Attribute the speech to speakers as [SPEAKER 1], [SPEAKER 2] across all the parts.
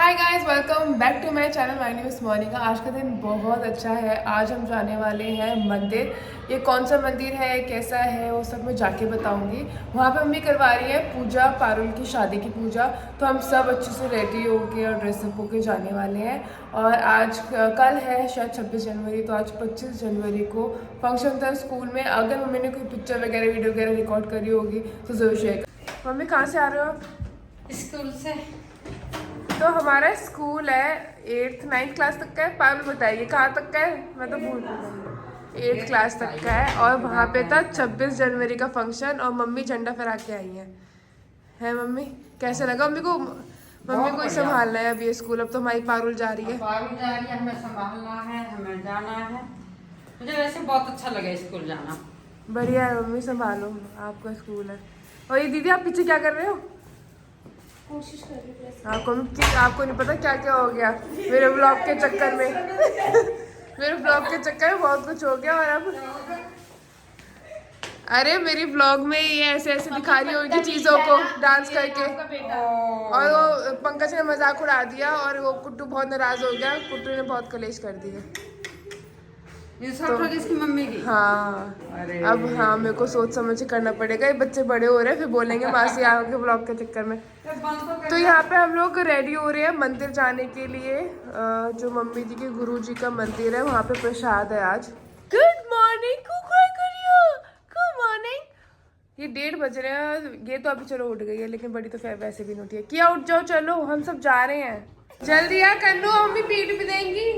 [SPEAKER 1] Hi guys, welcome back to my channel. My name is Monika. आज का दिन बहुत अच्छा है। आज हम जाने वाले हैं मंदिर। ये कौन सा मंदिर है, कैसा है, वो सब मैं जाके बताऊंगी। वहाँ पे मम्मी करवा रही है पूजा, पारुल की शादी की पूजा। तो हम सब अच्छे से रेडी होके और ड्रेसअप होके जाने वाले हैं। और आज कल है शायद 26 जनवरी, तो आज 25 जनवरी को फंक्शन था स्कूल में। अगर मम्मी ने कोई पिक्चर वगैरह वीडियो वगैरह रिकॉर्ड करी होगी तो ज़रूर शेयर कर। मम्मी कहाँ से आ रहे हो आप?
[SPEAKER 2] स्कूल से।
[SPEAKER 1] तो हमारा स्कूल है 8th 9th क्लास तक का है। पारुल बताइए कहाँ तक का है, मैं तो भूल गई। 8th क्लास तक का है। और वहाँ पे था 26 जनवरी का फंक्शन और मम्मी झंडा फहरा के आई है मम्मी कैसे लगा? मम्मी को ही संभालना है अब ये स्कूल। अब तो हमारी पारुल जा रही है।
[SPEAKER 2] पारुल जा रही है, हमें संभालना है, हमें जाना है। मुझे वैसे बहुत अच्छा लगा स्कूल जाना।
[SPEAKER 1] बढ़िया है मम्मी, संभालो, आपका स्कूल है। और ये दीदी आप पीछे क्या कर रहे हो?
[SPEAKER 3] कोशिश कर रही हूँ।
[SPEAKER 1] आपको नहीं पता क्या क्या हो गया मेरे ब्लॉग के चक्कर में। मेरे ब्लॉग के चक्कर में बहुत कुछ हो गया। और अब अरे मेरी ब्लॉग में ये ऐसे ऐसे दिखा रही होगी चीज़ों को डांस करके। और वो पंकज ने मजाक उड़ा दिया और वो कुट्टू बहुत नाराज हो गया। कुट्टू ने बहुत कलेश कर दिया।
[SPEAKER 2] ये सब इसकी मम्मी की।
[SPEAKER 1] हाँ अब हाँ मेरे को सोच समझ के करना पड़ेगा। ये बच्चे बड़े हो रहे हैं, फिर बोलेंगे मासी आओगे ब्लॉग के चक्कर में। तो यहाँ पे हम लोग रेडी हो रहे हैं मंदिर जाने के लिए। जो मम्मी जी के गुरु जी का मंदिर है, वहाँ पे प्रसाद है आज। Good morning, good morning. ये 1:30 बज रहे हैं। ये तो अभी चलो उठ गई है, लेकिन बड़ी तो वैसे भी नहीं उठी है। क्या उठ जाओ, चलो हम सब जा रहे हैं। जल्दी यार कर लो, मम्मी पीट भी देंगी।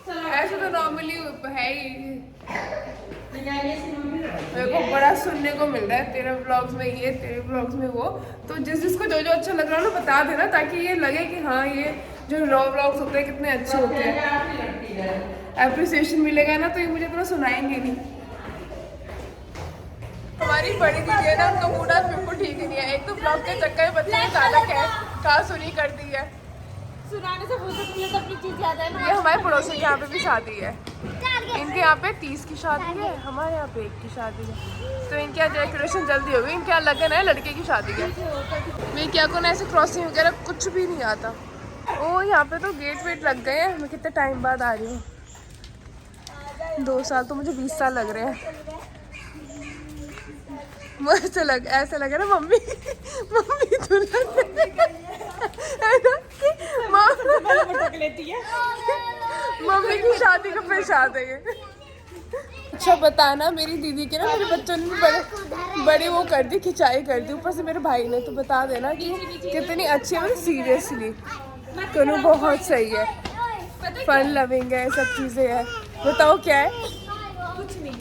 [SPEAKER 1] ऐसे तो नॉर्मली है ही। मेरे को बड़ा सुनने को मिल रहा है तेरे व्लॉग्स में ये, तेरे व्लॉग्स में वो। तो जिसको जो जो अच्छा लग रहा है ना बता देना, ताकि ये लगे कि हाँ ये जो रॉ व्लॉग्स होते हैं कितने अच्छे होते हैं। एप्रिसिएशन मिलेगा ना तो ये मुझे इतना सुनाएंगे नहीं। हमारी बड़ी दीदी है ना, उनका मूड आज बिल्कुल ठीक नहीं है। एक तो ब्लॉग के चक्कर में बच्चे ने ज़्यादा कहा सुनी कर दी है।
[SPEAKER 3] सुनाने से भूल सकती है, अपनी चीज याद है ना।
[SPEAKER 1] ये हमारे पड़ोसी के यहाँ पे भी शादी है। इनके यहाँ पे 30 की शादी है, हमारे यहाँ पे 1 की शादी है। तो इनके यहाँ डेकोरेशन जल्दी होगी। इनके यहाँ लगन है लड़के की शादी है। मेरे क्या को ना ऐसे क्रॉसिंग वगैरह कुछ भी नहीं आता। ओ यहाँ पे तो गेट वेट लग गए हैं। मैं कितने टाइम बाद आ रही हूँ। 2 साल तो मुझे 20 साल लग रहे हैं। मुझे ऐसे लग रहा है मम्मी मम्मी की शादी का प्रसाद है ये। अच्छा बताना, मेरी दीदी के ना मेरे बच्चों ने बड़ी वो कर दी, खिंचाई कर दी ऊपर से मेरे भाई ने। तो बता देना कि कितनी अच्छी है। मतलब सीरियसली कनु बहुत सही है, फन लविंग है, सब चीज़ें है। बताओ क्या है?
[SPEAKER 3] कुछ नहीं।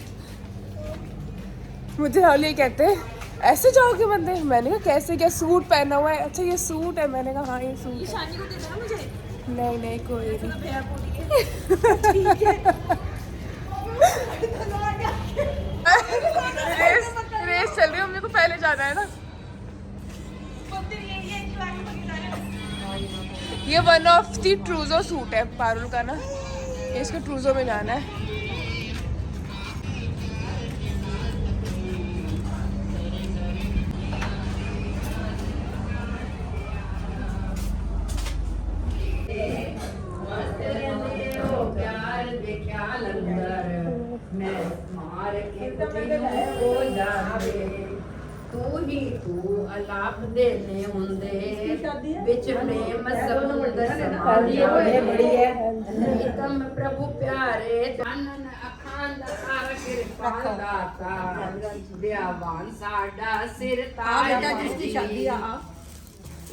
[SPEAKER 1] मुझे राहुल ये कहते हैं ऐसे जाओगे मंदिर? मैंने कहा कैसे, क्या सूट पहना हुआ है? अच्छा ये सूट है। मैंने कहा हाँ ये सूट है।
[SPEAKER 3] शानी को दे देना मुझे।
[SPEAKER 1] नहीं कोई नहीं। रेस चल रही है, मम्मी को पहले जाना है ना। ये वन ऑफ दी ट्रूजो सूट है पारुल का ना, इसको ट्रूजो में जाना है।
[SPEAKER 2] तू ही तू अलाप देने हुंदे बिच प्रेम समुंदर समाया प्रीतम प्रभु प्यारे चानन अखां दा कृपा दाता दयावान साडा सिर ताज। बेटा जिसकी शादी आ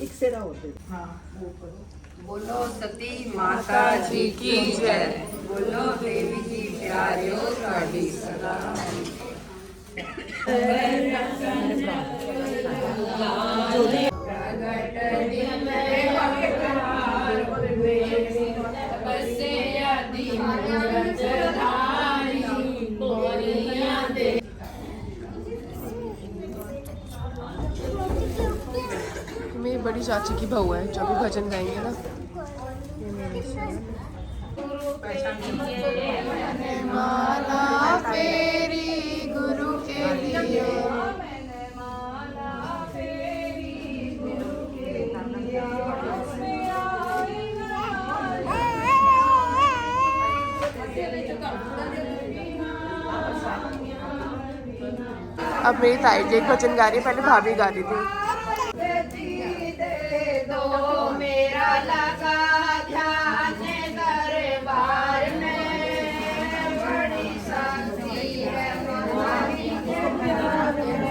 [SPEAKER 2] एक सेरा होते। हां वो करो। बोलो सती माता जी की जय, बोलो देवी जी प्यारियो काडी सलाम।
[SPEAKER 1] मेरी बड़ी चाची की बहू है जो अभी भजन गाएंगे ना। माला फेरी गुरु के लिए, अब मेरी ताई जी एक भजन गा रही है, पहले भाभी गा रही थी।
[SPEAKER 2] दो मेरा लगा ध्यान दरबार में, बड़ी शक्ति है भवानी के प्यार में।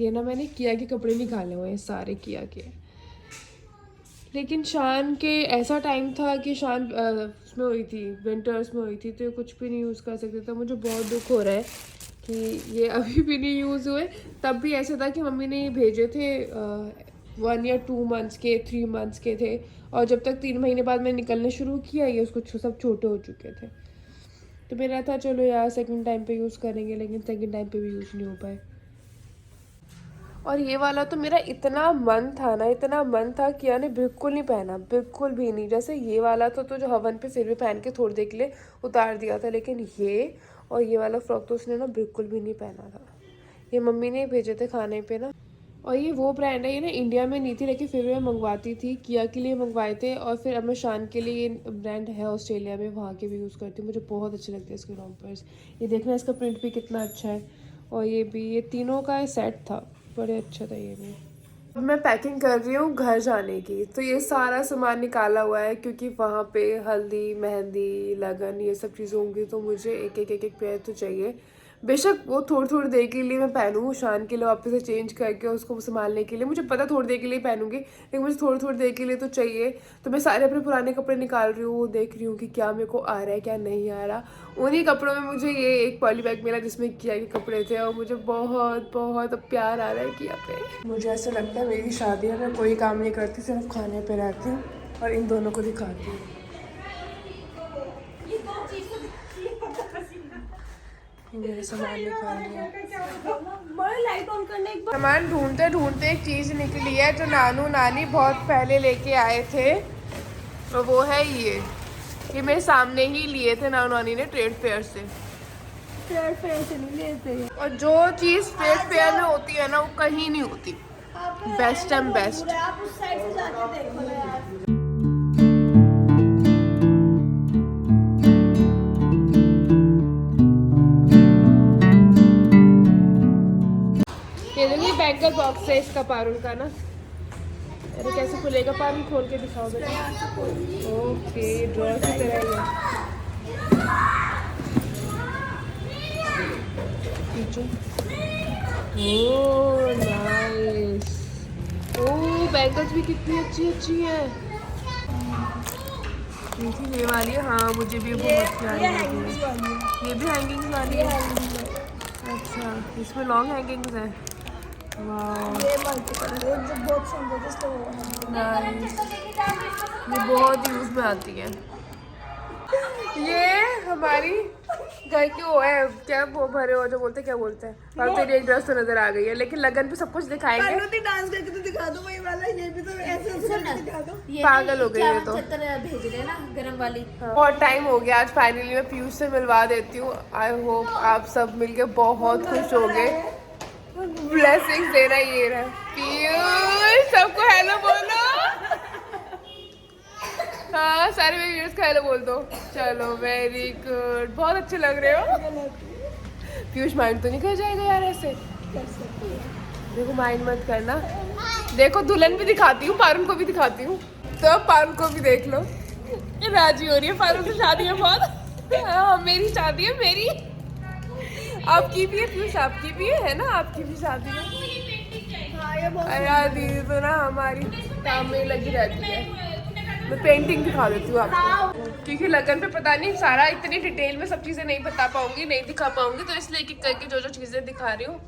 [SPEAKER 1] ये ना मैंने किया के कपड़े निकाले हुए हैं सारे किया के, लेकिन शान के ऐसा टाइम था कि शान उसमें हुई थी, विंटर्स में हुई थी, तो कुछ भी नहीं यूज़ कर सकते थे। मुझे बहुत दुख हो रहा है कि ये अभी भी नहीं यूज़ हुए। तब भी ऐसा था कि मम्मी ने ये भेजे थे 1 या 2 मंथ्स के, 3 मंथ्स के थे, और जब तक 3 महीने बाद मैं निकलने शुरू किया ये उसको सब छोटे हो चुके थे। तो मेरा था चलो यार सेकंड टाइम पे यूज़ करेंगे, लेकिन सेकंड टाइम पे भी यूज़ नहीं हो पाए। और ये वाला तो मेरा इतना मन था ना, इतना मन था कि यानी बिल्कुल नहीं पहना, बिल्कुल भी नहीं। जैसे ये वाला तो जो हवन पे फिर भी पहन के थोड़ी देर के लिए उतार दिया था, लेकिन ये और ये वाला फ्रॉक तो उसने ना बिल्कुल भी नहीं पहना था। ये मम्मी ने भेजे थे खाने पे ना। और ये वो ब्रांड है, ये ना इंडिया में नहीं थी लेकिन फिर भी मैं मंगवाती थी, किया के लिए मंगवाए थे, और फिर अब मैं शान के लिए, ये ब्रांड है ऑस्ट्रेलिया में, वहाँ के भी यूज़ करती हूँ। मुझे बहुत अच्छे लगते हैं इसके रॉम्पर्स। ये देखना इसका प्रिंट भी कितना अच्छा है। और ये भी, ये तीनों का सेट था, बड़े अच्छा था ये भी। अब मैं पैकिंग कर रही हूँ घर जाने की, तो ये सारा सामान निकाला हुआ है क्योंकि वहाँ पे हल्दी, मेहंदी, लगन, ये सब चीज़ें होंगी, तो मुझे एक पेयर तो चाहिए। बेशक वो थोड़ी देर के लिए मैं पहनूँ, शान के लिए वापस से चेंज करके उसको संभालने के लिए, मुझे पता थोड़ी देर के लिए पहनूंगी, लेकिन मुझे थोड़ी देर के लिए तो चाहिए। तो मैं सारे अपने पुराने कपड़े निकाल रही हूँ, देख रही हूँ कि क्या मेरे को आ रहा है क्या नहीं आ रहा। उन्हीं कपड़ों में मुझे ये एक पॉली बैग मिला जिसमें किया के कपड़े थे, और मुझे बहुत बहुत प्यार आ रहा है किया पे। मुझे ऐसा लगता है मेरी शादी है, मैं कोई काम नहीं करती, सिर्फ खाने पर रहती हूँ और इन दोनों को दिखाती हूँ। मेरे सामान निकाल लिया। सामान ढूंढते ढूंढते एक चीज़ निकली है जो नानू नानी बहुत पहले लेके आए थे, और वो है ये मेरे सामने ही लिए थे नानू नानी ने ट्रेड फेयर से। ट्रेड फेयर से नहीं लेते, और जो चीज़ ट्रेड फेयर में होती है ना वो कहीं नहीं होती। Best and best.
[SPEAKER 3] आप उस साइड से जाके देखो ना यार।
[SPEAKER 1] ये देखिए बैंकर बॉक्स है इसका पारुल का ना। अरे कैसे खुलेगा पारुल, खोल के दिखाओ बेटा। ओके, ड्रॉ की तरह ही है। Oh nice. ओह बैंगल्स भी कितनी अच्छी है। ये वाली है, हाँ मुझे भी बहुत प्यारी लगी है। ये भी हैंगिंग्स वाली है। अच्छा, इसमें लॉन्ग हैंगिंग्स है। वाह,
[SPEAKER 3] ये मल्टीपल है जो बहुत सुंदर है, इसलिए वो है।
[SPEAKER 1] नाइस। ये बहुत यूज में आती है। ये हमारी घर की वो है, क्या वो भरे हो जो बोलते, क्या बोलते हैं, अब तेरी एक ड्रेस तो नजर आ गई है, लेकिन लगन पे सब कुछ दिखाएंगे।
[SPEAKER 3] डांस करके तो दिखा दो वही वाला, ये भी तो ऐसे दिखा दो।
[SPEAKER 1] पागल हो गई है तो।
[SPEAKER 3] भेज रहे ना गरम वाली।
[SPEAKER 1] बहुत टाइम हो गया, आज फाइनली मैं पीयूष से मिलवा देती हूँ। आई होप आप सब मिलके बहुत खुश हो गए। ब्लेसिंग्स देना ये रहा। पीयूष सबको हेलो बोलो। हाँ सारे मेरे व्यूअर्स को हेलो बोल दो। चलो वेरी गुड, बहुत अच्छे लग रहे हो। पीयूष माइंड तो नहीं कर जाएगा यार ऐसे? देखो माइंड मत करना। देखो दुल्हन भी दिखाती हूँ, पारुल को भी दिखाती हूँ, तो पारुल को भी देख लो। राजी हो रही है पारुल से, शादी है बहुत। हाँ मेरी शादी है, मेरी आपकी भी है पीयूष, आपकी भी है ना, आपकी भी शादी है। यार दीदी तो ना हमारी काम में लगी रहती है। मैं पेंटिंग दिखा देती हूँ आपको, क्योंकि लगन पे पता नहीं सारा इतनी डिटेल में सब चीज़ें नहीं बता पाऊंगी, नहीं दिखा पाऊंगी, तो इसलिए एक एक करके जो चीज़ें दिखा रही हूँ।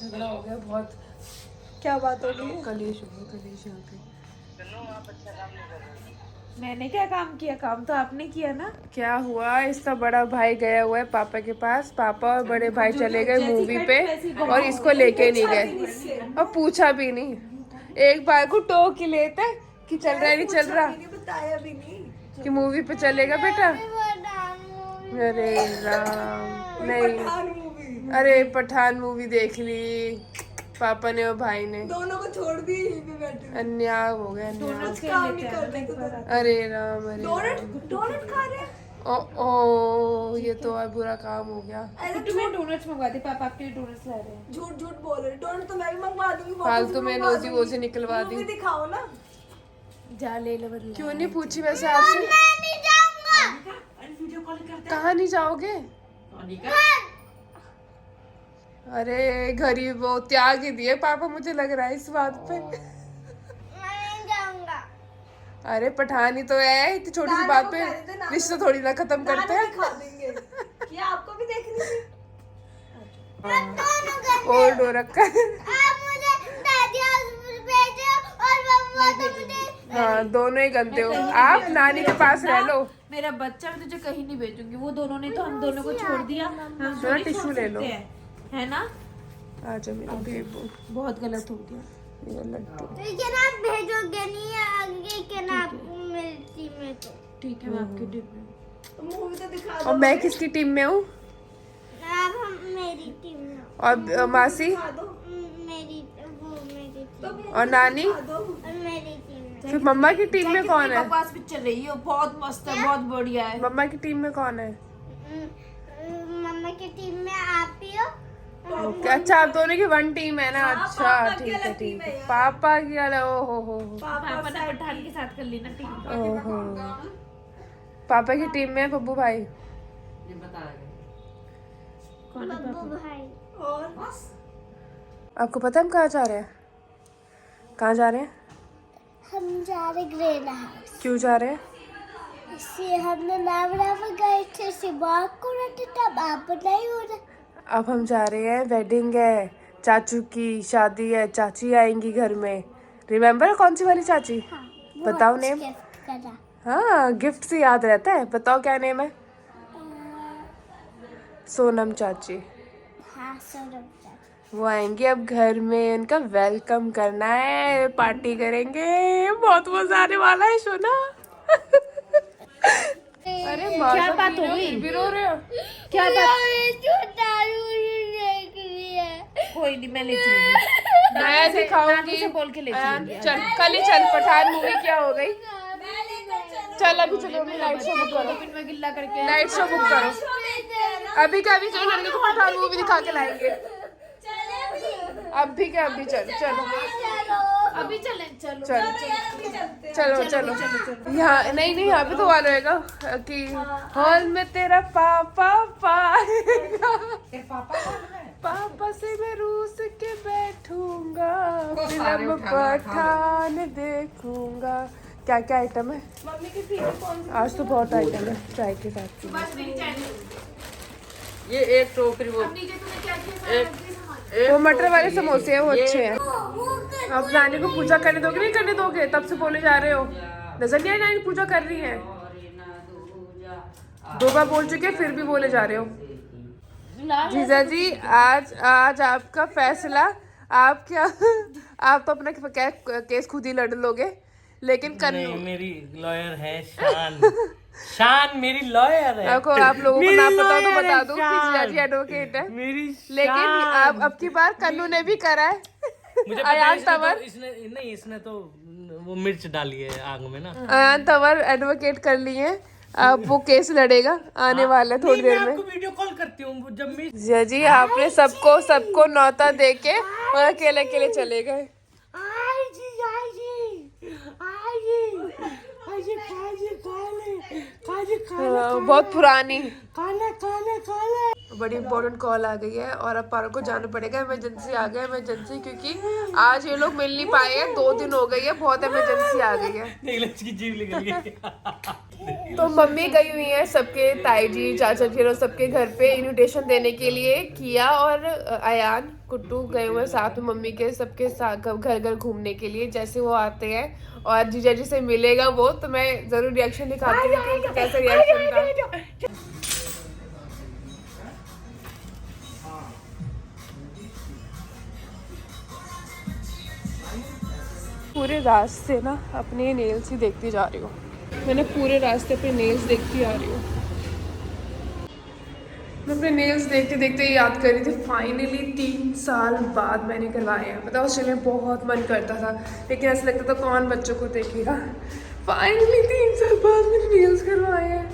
[SPEAKER 1] झगड़ा हो गया बहुत।
[SPEAKER 3] क्या बात हो गई?
[SPEAKER 1] कलेश हो गया, कलेश यहाँ पे।
[SPEAKER 3] मैंने क्या काम किया? काम तो आपने किया ना।
[SPEAKER 1] क्या हुआ, इसका बड़ा भाई गया हुआ है पापा के पास, पापा और बड़े भाई चले गए मूवी पे और इसको लेके नहीं गए और पूछा भी नहीं। एक बार को टोक ही लेते कि चल रहा है नहीं चल रहा,
[SPEAKER 3] बताया भी नहीं
[SPEAKER 1] कि मूवी पे चलेगा बेटा। अरे राम, नहीं अरे पठान मूवी देख ली पापा ने और भाई ने,
[SPEAKER 3] दोनों को छोड़ भी यहीं पे बैठे।
[SPEAKER 1] अन्याय हो गया, अन्याय। अरे राम, अरे
[SPEAKER 3] डोनट खा रहे हैं।
[SPEAKER 1] ओ ये तो और बुरा काम हो गया।
[SPEAKER 3] मैं डोनट्स मंगवा दी, पापा आपके लिए डोनट्स ला रहे हैं। झूठ झूठ बोल रहे, डोनट तो मैं भी मंगवा दूंगी।
[SPEAKER 1] फालतू में नोजी वोजी निकलवा दी।
[SPEAKER 3] दिखाओ ना, जा ले लो।
[SPEAKER 1] क्यों नहीं पूछी वैसे आपसे?
[SPEAKER 2] वीडियो कॉल करते
[SPEAKER 1] कहाँ नहीं जाओगे? अरे घर ही वो त्याग ही दिए पापा, मुझे लग रहा है इस बात पे। अरे पठान ही तो है, इतनी छोटी सी बात पे रिश्ता थोड़ी ना खत्म करते हैं।
[SPEAKER 3] क्या आपको भी देखनी थी?
[SPEAKER 1] ओल्ड हो रखा है। हाँ दोनों ही गंदे हो आप, नानी के पास रह लो।
[SPEAKER 3] मेरा बच्चा मैं तुझे कहीं नहीं भेजूंगी, वो दोनों ने तो हम दोनों को छोड़ दिया, हम
[SPEAKER 1] थोड़ा टिश्यू ले लो।
[SPEAKER 3] है ना?
[SPEAKER 1] आजा मेरा बेबू,
[SPEAKER 3] बहुत गलत हो गया।
[SPEAKER 1] मेरा लड्डू।
[SPEAKER 4] भेजोगे नहीं आगे के ना मेरी टीम में तो
[SPEAKER 3] ठीक है, मैं आपकी टीम में। मूवी तो दिखा
[SPEAKER 1] और मैं किसकी टीम में हूँ?
[SPEAKER 4] अब हम मेरी टीम में
[SPEAKER 1] और मासी
[SPEAKER 4] मेरी वो मेरी टीम
[SPEAKER 1] और नानी,
[SPEAKER 4] और मेरी टीम में
[SPEAKER 1] फिर मम्मा की टीम में कौन है?
[SPEAKER 3] बकवास पिक्चर रही है, बहुत मस्त है, बहुत बढ़िया है।
[SPEAKER 1] मम्मा की टीम में कौन है?
[SPEAKER 4] मम्मा की टीम में आप ही हो।
[SPEAKER 1] ओके अच्छा, आप दोनों की वन टीम है ना? अच्छा ठीक है ठीक है। पापा की अलग, ओ हो
[SPEAKER 3] पापा ने पठान के साथ कर ली ना टीम।
[SPEAKER 1] ओहो, पापा की टीम में है बब्बू भाई।
[SPEAKER 3] कौन है
[SPEAKER 4] बब्बू
[SPEAKER 3] पापा?
[SPEAKER 4] भाई
[SPEAKER 3] और
[SPEAKER 1] आपको पता है हम कहाँ जा रहे हैं? कहाँ जा रहे हैं?
[SPEAKER 4] हम जा रहे ग्रेन हाउस।
[SPEAKER 1] क्यों जा रहे हैं?
[SPEAKER 4] इससे हमने नावरावा गए थे, सिवाग को रहते तब आप नहीं हो रहे।
[SPEAKER 1] अब हम जा रहे हैं, वेडिंग है, चाचू की शादी है, चाची आएंगी घर में। रिमेम्बर कौन सी वाली चाची? बताओ नेम।
[SPEAKER 4] गिफ्ट करा।
[SPEAKER 1] हाँ गिफ्ट से याद रहता है, बताओ क्या नेम है? सोनम चाची।
[SPEAKER 4] हाँ सोनम चाची।
[SPEAKER 1] वो आएंगी अब घर में, उनका वेलकम करना है, पार्टी करेंगे, बहुत मजा आने वाला है सोना। अरे
[SPEAKER 3] क्या बात हो गई?
[SPEAKER 1] भी रो रहे हो?
[SPEAKER 3] क्या बात? कोई नहीं, मैं ले चलूंगी।
[SPEAKER 1] मैं दिखाऊंगी,
[SPEAKER 3] से बोल के ले चलूंगी।
[SPEAKER 1] चल कल ही चल। पठान मूवी क्या हो गई? चल अभी चलो, लाइट शो बुक करो,
[SPEAKER 3] में गिल्ला करके
[SPEAKER 1] लाइट शो बुक करो अभी का अभी। चलो लड़के को पठान मूवी दिखा के लाएंगे। अभी क्या अभी? चलो चलो
[SPEAKER 3] अभी चले, चलो
[SPEAKER 1] चलो चलो चलो। यहाँ नहीं नहीं, यहाँ पे तो वाला रहेगा कि हॉल में तेरा पापा पाएगा, पापा से मैं रूस के बैठूंगा, फिल्म पठान देखूंगा। क्या क्या आइटम है?
[SPEAKER 3] मम्मी की फेवरेट कौन सी?
[SPEAKER 1] आज तो बहुत आइटम है चाय के साथ।
[SPEAKER 3] बस मेरी चाय।
[SPEAKER 2] ये एक टोकरी वो
[SPEAKER 3] नीचे तूने क्या किया?
[SPEAKER 1] वो मटर वाले समोसे हैं, वो अच्छे हैं। अब नानी को पूजा करने दोगे नहीं करने दोगे? तब से बोले जा रहे हो, नजर नहीं आई नानी पूजा कर रही है। 2 बार बोल चुके फिर भी बोले जा रहे हो। जीजा जी आज आज आपका फैसला, आप क्या आप तो अपना केस खुद ही लड़ लोगे, लेकिन
[SPEAKER 5] नहीं, मेरी लॉयर है शान। शान मेरी लॉयर है।
[SPEAKER 1] आप लोगों को ना पता हो तो बता दो कि
[SPEAKER 5] शान।
[SPEAKER 1] जीजा जी एडवोकेट है।
[SPEAKER 5] मेरी
[SPEAKER 1] लेकिन
[SPEAKER 5] शान।
[SPEAKER 1] अब की बार कन्नू ने भी करा है।
[SPEAKER 5] मुझे पता है,
[SPEAKER 1] अयान तंवर,
[SPEAKER 5] इसने तो वो मिर्च डाली है आग में ना।
[SPEAKER 1] अयान तंवर एडवोकेट कर लिए हैं, अब वो केस लड़ेगा, आने वाला है थोड़ी देर
[SPEAKER 5] मैं
[SPEAKER 1] में।
[SPEAKER 5] आपको वीडियो कॉल करती हूँ जब मैं।
[SPEAKER 1] जीजा जी आपने सबको न्योता दे के और अकेले अकेले चले गए। बहुत पुरानी बड़ी इम्पोर्टेंट कॉल आ गई है और अब पारो को जाना पड़ेगा। इमरजेंसी आ गया, इमरजेंसी, क्योंकि आज ये लोग मिल नहीं पाए हैं, 2 दिन हो गई है, बहुत इमरजेंसी आ गई है।
[SPEAKER 5] देख लो इसकी जीभ निकल गई।
[SPEAKER 1] तो मम्मी गई हुई है सबके, ताई जी चाचा जी और सबके घर पे इनविटेशन देने के लिए। किया और अयान कुट्टू गए हुए साथ में मम्मी के, सबके साथ घर घर घूमने के लिए। जैसे वो आते हैं और जीजा जी से मिलेगा वो, तो मैं जरूर रिएक्शन दिखाती हूँ कि उनका कैसा रिएक्शन था। पूरे रास्ते ना अपने नेल्स ही देखती जा रही हूँ। मैंने पूरे रास्ते अपने नेल्स देखती आ रही हूँ। मैं अपने नेल्स देखते देखते याद कर रही थी, फाइनली 3 साल बाद मैंने करवाए हैं। पता ऑस्ट्रेलिया में बहुत मन करता था, लेकिन ऐसा लगता था कौन बच्चों को देखेगा। फाइनली 3 साल बाद मैंने नेल्स करवाए हैं।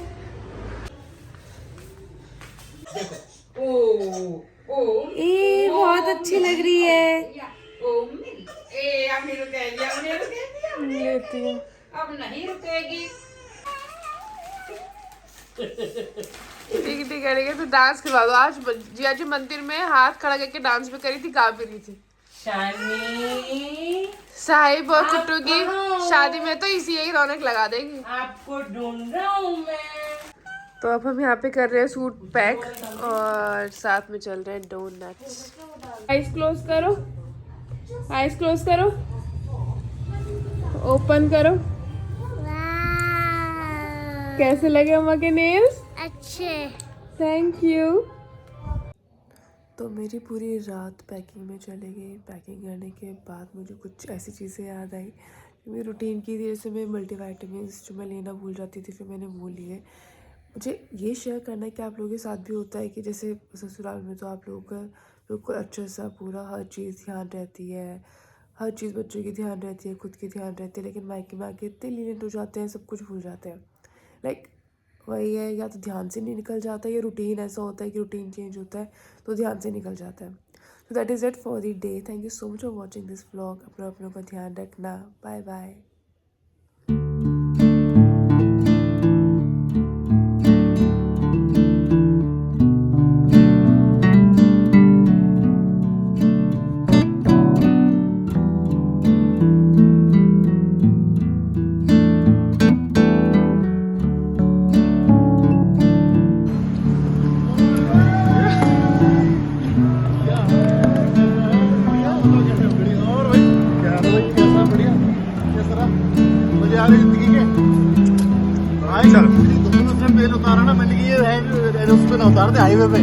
[SPEAKER 3] ये बहुत अच्छी लग रही है।
[SPEAKER 1] लेती हूँ।
[SPEAKER 2] अब नहीं रुकेगी।
[SPEAKER 1] ठीक करेंगे तो डांस करवा दो। आज जिया जी मंदिर में हाथ खड़ा करके डांस भी करी थी, गा भी रही थी।
[SPEAKER 5] शानी
[SPEAKER 1] साहिब और कुट्टू की शादी में तो इसी यही रौनक लगा देगी।
[SPEAKER 5] आपको ढूंढ रहा हूँ मैं।
[SPEAKER 1] तो अब हम यहाँ पे कर रहे हैं सूट पैक और साथ में चल रहे हैं डोनट्स। आइज क्लोज करो, आइज क्लोज करो, ओपन करो। कैसे लगे अम्मा के नेल्स?
[SPEAKER 4] अच्छे।
[SPEAKER 1] Thank you. तो मेरी पूरी रात पैकिंग में चली गई। पैकिंग करने के बाद मुझे कुछ ऐसी चीज़ें याद आई जो मेरी रूटीन की थी। जैसे मैं मल्टीविटामिन्स जो मैं लेना भूल जाती थी, फिर मैंने वो लिए। मुझे ये शेयर करना है कि आप लोगों के साथ भी होता है कि जैसे ससुराल में तो आप लोगों का बिल्कुल अच्छा सा पूरा हर चीज़ ध्यान रहती है, हर चीज़ बच्चों की ध्यान रहती है, खुद की ध्यान रहती है, लेकिन मायके में आके इतने लीनेंट हो जाते हैं, सब कुछ भूल जाते हैं। लाइक वही है, या तो ध्यान से नहीं निकल जाता है या रूटीन ऐसा होता है कि रूटीन चेंज होता है तो ध्यान से निकल जाता है। तो that is it for the day. Thank you so much for watching this vlog. अपनों का ध्यान रखना। Bye bye.
[SPEAKER 6] उतारा ना मैंने कि ये है उस पे ना उतार दे हाईवे पे।